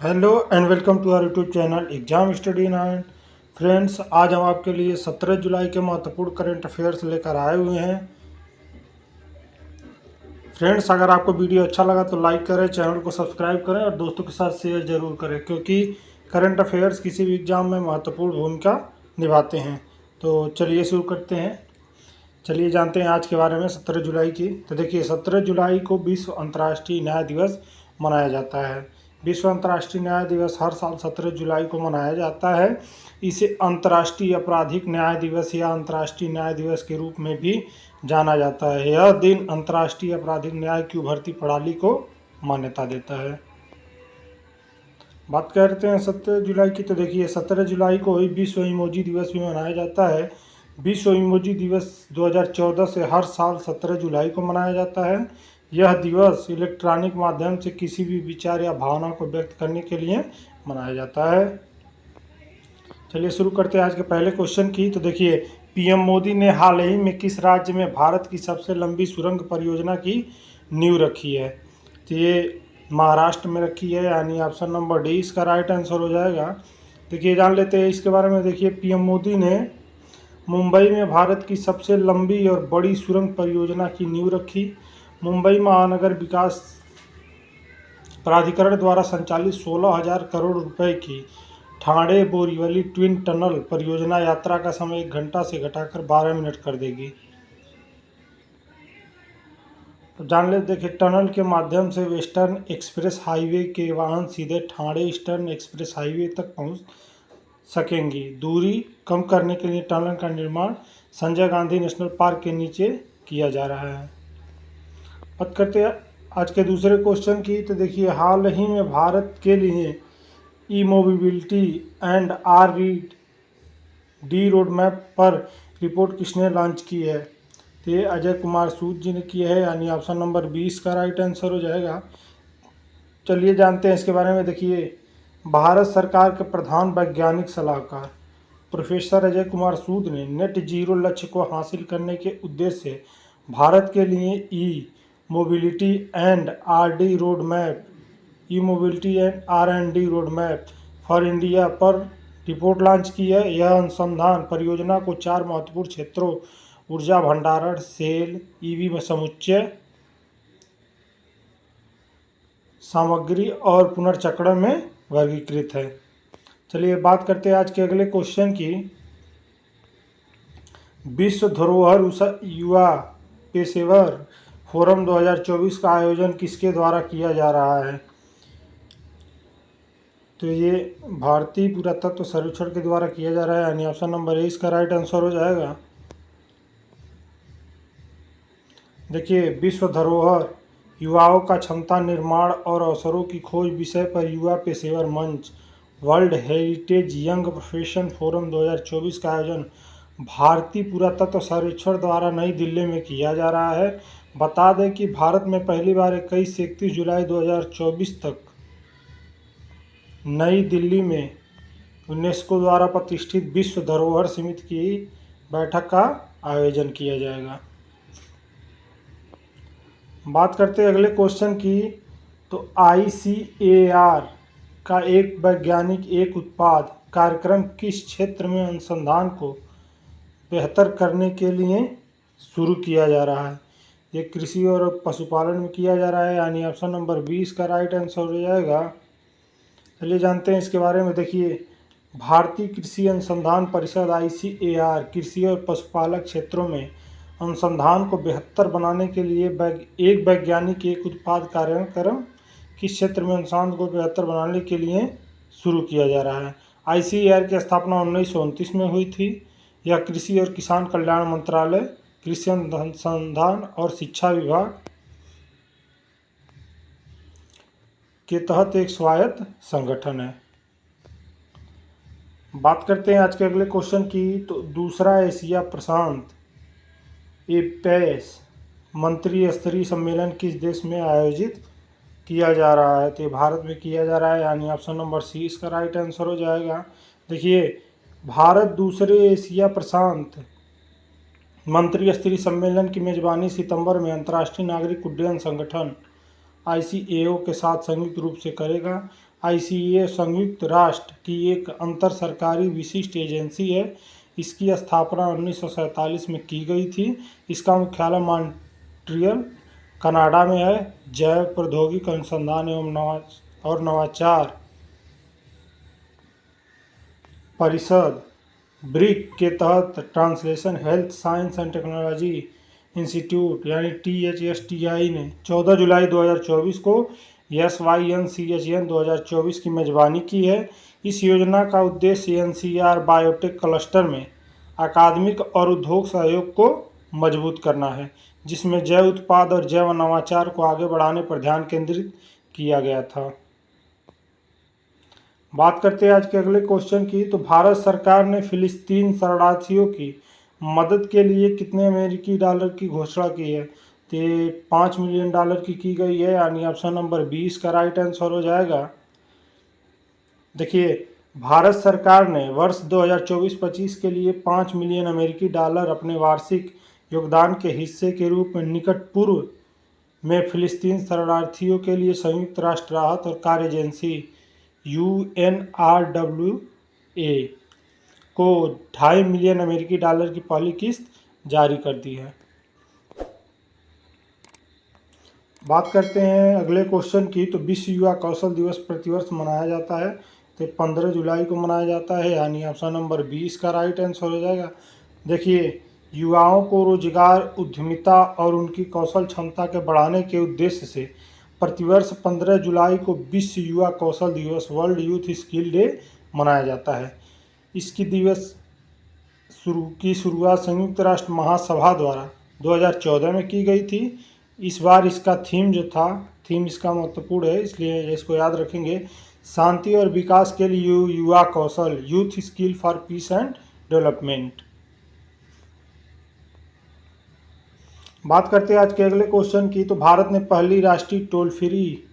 Hello and welcome to our YouTube channel exam study nine. Friends, आज हम आपके लिए 17 जुलाई के महत्वपूर्ण करंट अफेयर्स लेकर आए हुए हैं। फ्रेंड्स, अगर आपको वीडियो अच्छा लगा तो लाइक करें, चैनल को सब्सक्राइब करें और दोस्तों के साथ शेयर जरूर करें, क्योंकि करंट अफेयर्स किसी भी एग्जाम में महत्वपूर्ण भूमिका निभाते हैं। तो चलिए शुरू करते हैं। चलिए जानते हैं आज के बारे में 17 जुलाई की। तो देखिए, 17 जुलाई को विश्व अंतर्राष्ट्रीय न्याय दिवस मनाया जाता है। विश्व अंतर्राष्ट्रीय न्याय दिवस हर साल 17 जुलाई को मनाया जाता है। इसे अंतर्राष्ट्रीय आपराधिक न्याय दिवस या अंतर्राष्ट्रीय न्याय दिवस के रूप में भी जाना जाता है। यह दिन अंतर्राष्ट्रीय आपराधिक न्याय की उभरती प्रणाली को मान्यता देता है। बात करते हैं 17 जुलाई की। तो देखिए, 17 जुलाई को ही विश्व इमोजी दिवस भी मनाया जाता है। विश्व इमोजी दिवस 2014 से हर साल 17 जुलाई को मनाया जाता है। यह दिवस इलेक्ट्रॉनिक माध्यम से किसी भी विचार या भावना को व्यक्त करने के लिए मनाया जाता है। चलिए शुरू करते हैं आज के पहले क्वेश्चन की। तो देखिए, पीएम मोदी ने हाल ही में किस राज्य में भारत की सबसे लंबी सुरंग परियोजना की नींव रखी है? तो ये महाराष्ट्र में रखी है, यानी ऑप्शन नंबर डी इसका राइट आंसर हो जाएगा। देखिए, जान लेते हैं इसके बारे में। देखिए, पीएम मोदी ने मुंबई में भारत की सबसे लंबी और बड़ी सुरंग परियोजना की नींव रखी। मुंबई महानगर विकास प्राधिकरण द्वारा संचालित 16,000 करोड़ रुपए की ठाणे बोरीवली ट्विन टनल परियोजना यात्रा का समय 1 घंटा से घटाकर 12 मिनट कर देगी। तो जान ले, देखिए, टनल के माध्यम से वेस्टर्न एक्सप्रेस हाईवे के वाहन सीधे ठाणे ईस्टर्न एक्सप्रेस हाईवे तक पहुंच सकेंगी। दूरी कम करने के लिए टनल का निर्माण संजय गांधी नेशनल पार्क के नीचे किया जा रहा है। बात करते हैं आज के दूसरे क्वेश्चन की। तो देखिए, हाल ही में भारत के लिए E mobility and R D road map पर रिपोर्ट किसने लॉन्च की है? तो ये अजय कुमार सूद जी ने की है, यानी ऑप्शन नंबर 20 का राइट आंसर हो जाएगा। चलिए जानते हैं इसके बारे में। देखिए, भारत सरकार के प्रधान वैज्ञानिक सलाहकार प्रोफेसर अजय कुमार सूद ने नेट जीरो लक्ष्य को हासिल करने के उद्देश्य से भारत के लिए E mobility and R D road map E mobility and R and D road map for India पर रिपोर्ट लॉन्च की है। यह अनुसंधान परियोजना को 4 महत्वपूर्ण क्षेत्रों ऊर्जा भंडारण, सेल, ईवी में समुच्चय, सामग्री और पुनर्चक्रण में वर्गीकृत है। चलिए बात करते हैं आज के अगले क्वेश्चन की। विश्व धरोहर युवा पेशेवर फोरम 2024 का आयोजन किसके द्वारा किया जा रहा है? तो ये भारतीय पुरातत्व सर्वेक्षण के द्वारा किया जा रहा है, यानी ऑप्शन नंबर ए इसका राइट आंसर हो जाएगा। देखिए, विश्व धरोहर युवाओं का क्षमता निर्माण और अवसरों की खोज विषय पर युवा पेशेवर मंच world heritage young profession forum 2024 का आयोजन भारतीय पुरातत्व सर्वेक्षण द्वारा नई दिल्ली में किया जा रहा है। बता दें कि भारत में पहली बार 21 से 31 जुलाई 2024 तक नई दिल्ली में यूनेस्को द्वारा प्रतिष्ठित विश्व धरोहर समिति की बैठक का आयोजन किया जाएगा। बात करते हैं अगले क्वेश्चन की। तो ICAR का एक वैज्ञानिक एक उत्पाद कार्यक्रम किस क्षेत्र में अनुसंधान को बेहतर करने के लिए शुरू किया जा रहा है? ये कृषि और पशुपालन में किया जा रहा है, यानी ऑप्शन नंबर 20 का राइट आंसर हो जाएगा। चलिए जानते हैं इसके बारे में। देखिए, भारतीय कृषि अनुसंधान परिषद ICAR कृषि और पशुपालक क्षेत्रों में अनुसंधान को बेहतर बनाने के लिए एक वैज्ञानिक एक उत्पाद कार्यक्रम किस क्षेत्र में अनुसंधान को बेहतर बनाने के लिए शुरू किया जा रहा है? ICAR की स्थापना 1929 में हुई थी। यह कृषि और किसान कल्याण मंत्रालय, कृषि अनुसंधान और शिक्षा विभाग के तहत एक स्वायत्त संगठन है। बात करते हैं आज के अगले क्वेश्चन की। तो दूसरा एशिया प्रशांत एपेस मंत्री स्तरीय सम्मेलन किस देश में आयोजित किया जा रहा है? तो भारत में किया जा रहा है, यानी ऑप्शन नंबर सी इसका राइट आंसर हो जाएगा। देखिए, भारत दूसरे एशिया प्रशांत मंत्री स्तरीय सम्मेलन की मेजबानी सितंबर में अंतर्राष्ट्रीय नागरिक उड्डयन संगठन ICAO के साथ संयुक्त रूप से करेगा। ICAO संयुक्त राष्ट्र की एक अंतर सरकारी विशिष्ट एजेंसी है। इसकी स्थापना 1947 में की गई थी। इसका मुख्यालय मॉन्ट्रियल कनाडा में है। जैव प्रौद्योगिकी अनुसंधान एवं नवाचार परिषद ब्रिक के तहत translation health science and technology institute यानी THSTI ने 14 जुलाई 2024 को SYNCHN 2024 की मेजबानी की है। इस योजना का उद्देश्य NCR बायोटेक क्लस्टर में अकादमिक और उद्योग सहयोग को मजबूत करना है, जिसमें जैव उत्पाद और जैव नवाचार को आगे बढ़ाने पर ध्यान केंद्रित किया गया था। बात करते हैं आज के अगले क्वेश्चन की। तो भारत सरकार ने फिलिस्तीन शरणार्थियों की मदद के लिए कितने अमेरिकी डॉलर की घोषणा की है? तो $5 मिलियन की गई है, यानी ऑप्शन नंबर 20 का राइट आंसर हो जाएगा। देखिए, भारत सरकार ने वर्ष 2024-25 के लिए $5 मिलियन अमेरिकी डॉलर अपने वार्षिक योगदान के हिस्से के रूप में निकट पूर्व में फिलिस्तीन शरणार्थियों के लिए संयुक्त राष्ट्र राहत और कार्य एजेंसी UNRWA को $2.5 मिलियन अमेरिकी डॉलर की पहली किस्त जारी कर दी है। बात करते हैं अगले क्वेश्चन की। तो विश्व युवा कौशल दिवस प्रतिवर्ष मनाया जाता है, तो 15 जुलाई को मनाया जाता है, यानी ऑप्शन नंबर 20 का राइट आंसर हो जाएगा। देखिए, युवाओं को रोजगार, उद्यमिता और उनकी कौशल क्षमता के बढ़ाने के उद्देश्य से प्रतिवर्ष 15 जुलाई को विश्व युवा कौशल दिवस वर्ल्ड यूथ स्किल डे मनाया जाता है। इसकी दिवस की शुरुआत संयुक्त राष्ट्र महासभा द्वारा 2014 में की गई थी। इस बार इसका थीम जो था, थीम इसका महत्वपूर्ण है, इसलिए इसको याद रखेंगे। शांति और विकास के लिए युवा कौशल, youth skill for peace and development. बात करते हैं आज के अगले क्वेश्चन की। तो भारत ने पहली राष्ट्रीय toll free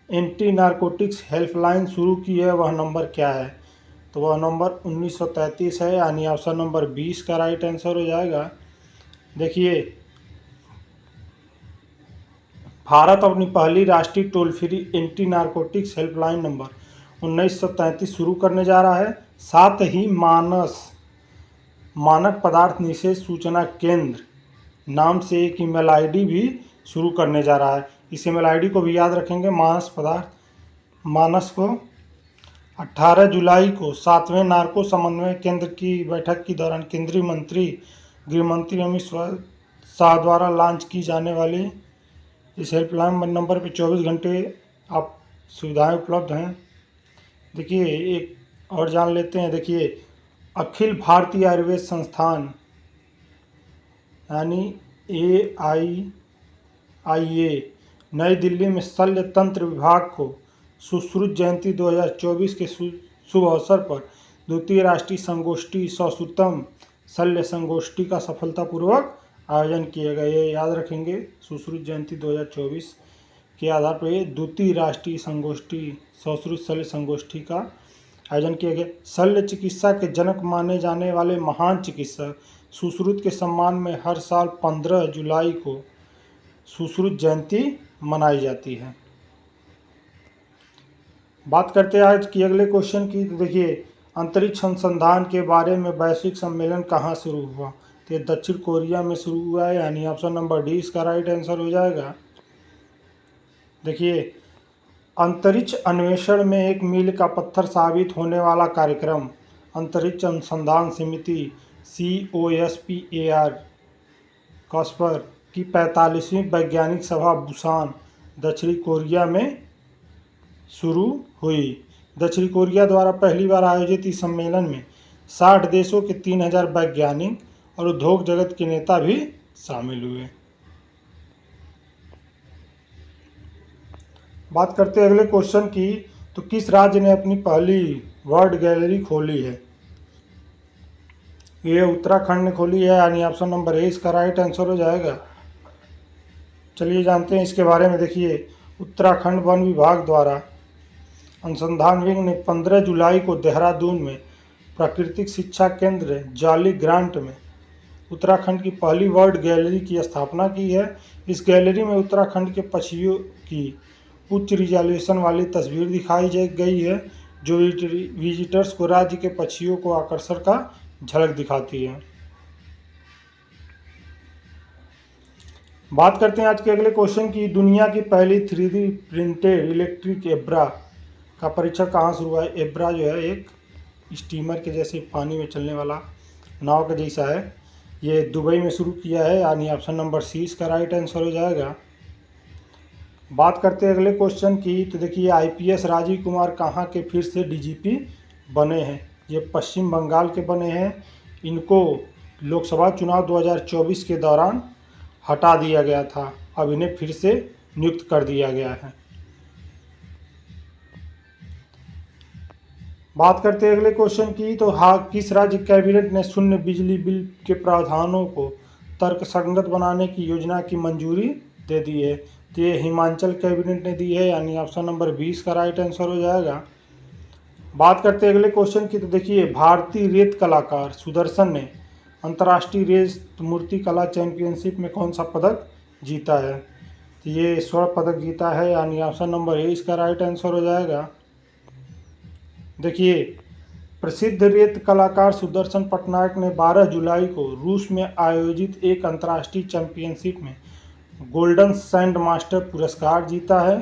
anti narcotics helpline शुरू की है, वह नंबर क्या है? तो वह नंबर 1933 है, यानी ऑप्शन नंबर 20 का राइट आंसर हो जाएगा। देखिए, भारत अपनी पहली राष्ट्रीय toll free anti narcotics helpline number 1933 शुरू करने जा रहा है। साथ ही मानक पदार्थ निषेध सूचना केंद्र नाम से एक ईमेल आईडी भी शुरू करने जा रहा है। इस ईमेल आईडी को भी याद रखेंगे। मानस को 18 जुलाई को 7वें नार्को समन्वय केंद्र की बैठक के दौरान केंद्रीय मंत्री गृह मंत्री अमित शाह द्वारा लॉन्च की जाने वाली इस हेल्पलाइन नंबर पे 24 घंटे आप सुविधाएं उपलब्ध हैं। देखिए, एक और जान लेते हैं। देखिए, अखिल भारतीय आयुर्वेद संस्थान यानी AIIA नई दिल्ली में शल्य तंत्र विभाग को सुश्रुत जयंती 2024 के शुभ अवसर पर द्वितीय राष्ट्रीय संगोष्ठी सश्रुतम शल्य संगोष्ठी का सफलतापूर्वक आयोजन किया गया। ये याद रखेंगे, सुश्रुत जयंती 2024 के आधार पर ये द्वितीय राष्ट्रीय संगोष्ठी सश्रुत शल्य संगोष्ठी का आयोजन किया गया। शल्य चिकित्सा के जनक माने जाने वाले महान चिकित्सक सुश्रुत के सम्मान में हर साल 15 जुलाई को सुश्रुत जयंती मनाई जाती है। बात करते हैं आज की अगले क्वेश्चन की। तो देखिए, अंतरिक्ष अनुसंधान के बारे में वैश्विक सम्मेलन कहाँ शुरू हुआ? तो दक्षिण कोरिया में शुरू हुआ है, यानी ऑप्शन नंबर 20 इसका राइट आंसर हो जाएगा। देखिए, अंतरिक्ष अन्वेषण में एक मील का पत्थर साबित होने वाला कार्यक्रम अंतरिक्ष अनुसंधान समिति COSPAR की 45वीं वैज्ञानिक सभा बुसान दक्षिणी कोरिया में शुरू हुई। दक्षिण कोरिया द्वारा पहली बार आयोजित इस सम्मेलन में 60 देशों के 3000 वैज्ञानिक और उद्योग जगत के नेता भी शामिल हुए। बात करते हैं अगले क्वेश्चन की। तो किस राज्य ने अपनी पहली वर्ल्ड गैलरी खोली है? ये उत्तराखंड ने खोली है, यानी ऑप्शन नंबर 1 इसका राइट आंसर हो जाएगा। चलिए जानते हैं इसके बारे में। देखिए, उत्तराखंड वन विभाग द्वारा अनुसंधान विंग ने 15 जुलाई को देहरादून में प्राकृतिक शिक्षा केंद्र जाली ग्रांट में उत्तराखंड की पहली वर्ल्ड गैलरी की स्थापना की है। इस गैलरी में उत्तराखंड के पक्षियों की उच्च रिजोल्यूशन वाली तस्वीर दिखाई गई है जो विजिटर्स को राज्य के पक्षियों को आकर्षण का झलक दिखाती है। बात करते हैं आज के अगले क्वेश्चन की। दुनिया की पहली 3D प्रिंटेड इलेक्ट्रिक एब्रा का परीक्षण कहाँ शुरू हुआ है। एब्रा जो है एक स्टीमर के जैसे पानी में चलने वाला नाव का जैसा है, ये दुबई में शुरू किया है, यानी ऑप्शन नंबर सी इसका राइट आंसर हो जाएगा। बात करते हैं अगले क्वेश्चन की। तो देखिए आईपीएस राजीव कुमार कहाँ के फिर से डीजीपी बने हैं। ये पश्चिम बंगाल के बने हैं। इनको लोकसभा चुनाव 2024 के दौरान हटा दिया गया था, अब इन्हें फिर से नियुक्त कर दिया गया है। बात करते हैं अगले क्वेश्चन की। तो किस राज्य कैबिनेट ने शून्य बिजली बिल के प्रावधानों को तर्कसंगत बनाने की योजना की मंजूरी दे दी है। तो ये हिमाचल कैबिनेट ने दी है, यानी ऑप्शन नंबर 20 का राइट आंसर हो जाएगा। बात करते हैं अगले क्वेश्चन की। तो देखिए भारतीय रेत कलाकार सुदर्शन ने अंतर्राष्ट्रीय रेत मूर्ति कला चैंपियनशिप में कौन सा पदक जीता है। तो ये स्वर्ण पदक जीता है, यानी ऑप्शन नंबर ए इसका राइट आंसर हो जाएगा। देखिए प्रसिद्ध रेत कलाकार सुदर्शन पटनायक ने 12 जुलाई को रूस में आयोजित एक अंतर्राष्ट्रीय चैंपियनशिप में गोल्डन सैंड मास्टर पुरस्कार जीता है।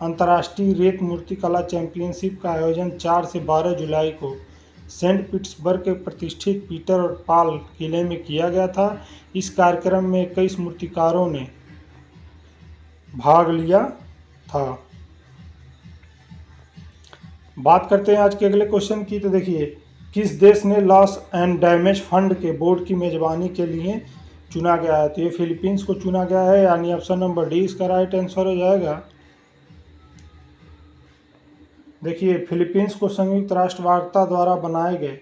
अंतर्राष्ट्रीय रेत मूर्ति कला चैंपियनशिप का आयोजन 4 से 12 जुलाई को सेंट पीटर्सबर्ग के प्रतिष्ठित पीटर और पाल किले में किया गया था। इस कार्यक्रम में 21 मूर्तिकारों ने भाग लिया था। बात करते हैं आज के अगले क्वेश्चन की। तो देखिए किस देश ने लॉस एंड डैमेज फंड के बोर्ड की मेजबानी के लिए चुना गया है। तो ये फिलीपींस को चुना गया है, यानी ऑप्शन नंबर डी इसका राइट आंसर हो जाएगा। देखिए फिलीपींस को संयुक्त राष्ट्र वार्ता द्वारा बनाए गए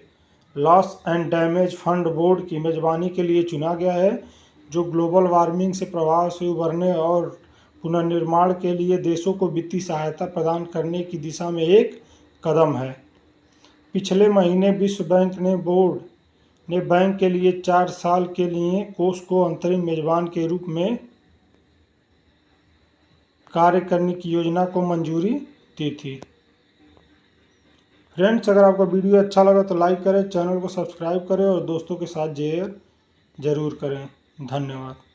loss and damage fund board की मेजबानी के लिए चुना गया है, जो ग्लोबल वार्मिंग से प्रभाव से उबरने और पुनर्निर्माण के लिए देशों को वित्तीय सहायता प्रदान करने की दिशा में एक कदम है। पिछले महीने विश्व बैंक ने बोर्ड ने बैंक के लिए 4 साल के लिए कोष को अंतरिम मेजबान के रूप में कार्य करने की योजना को मंजूरी दी थी। फ्रेंड्स अगर आपका वीडियो अच्छा लगा तो लाइक करें, चैनल को सब्सक्राइब करें और दोस्तों के साथ शेयर जरूर करें। धन्यवाद।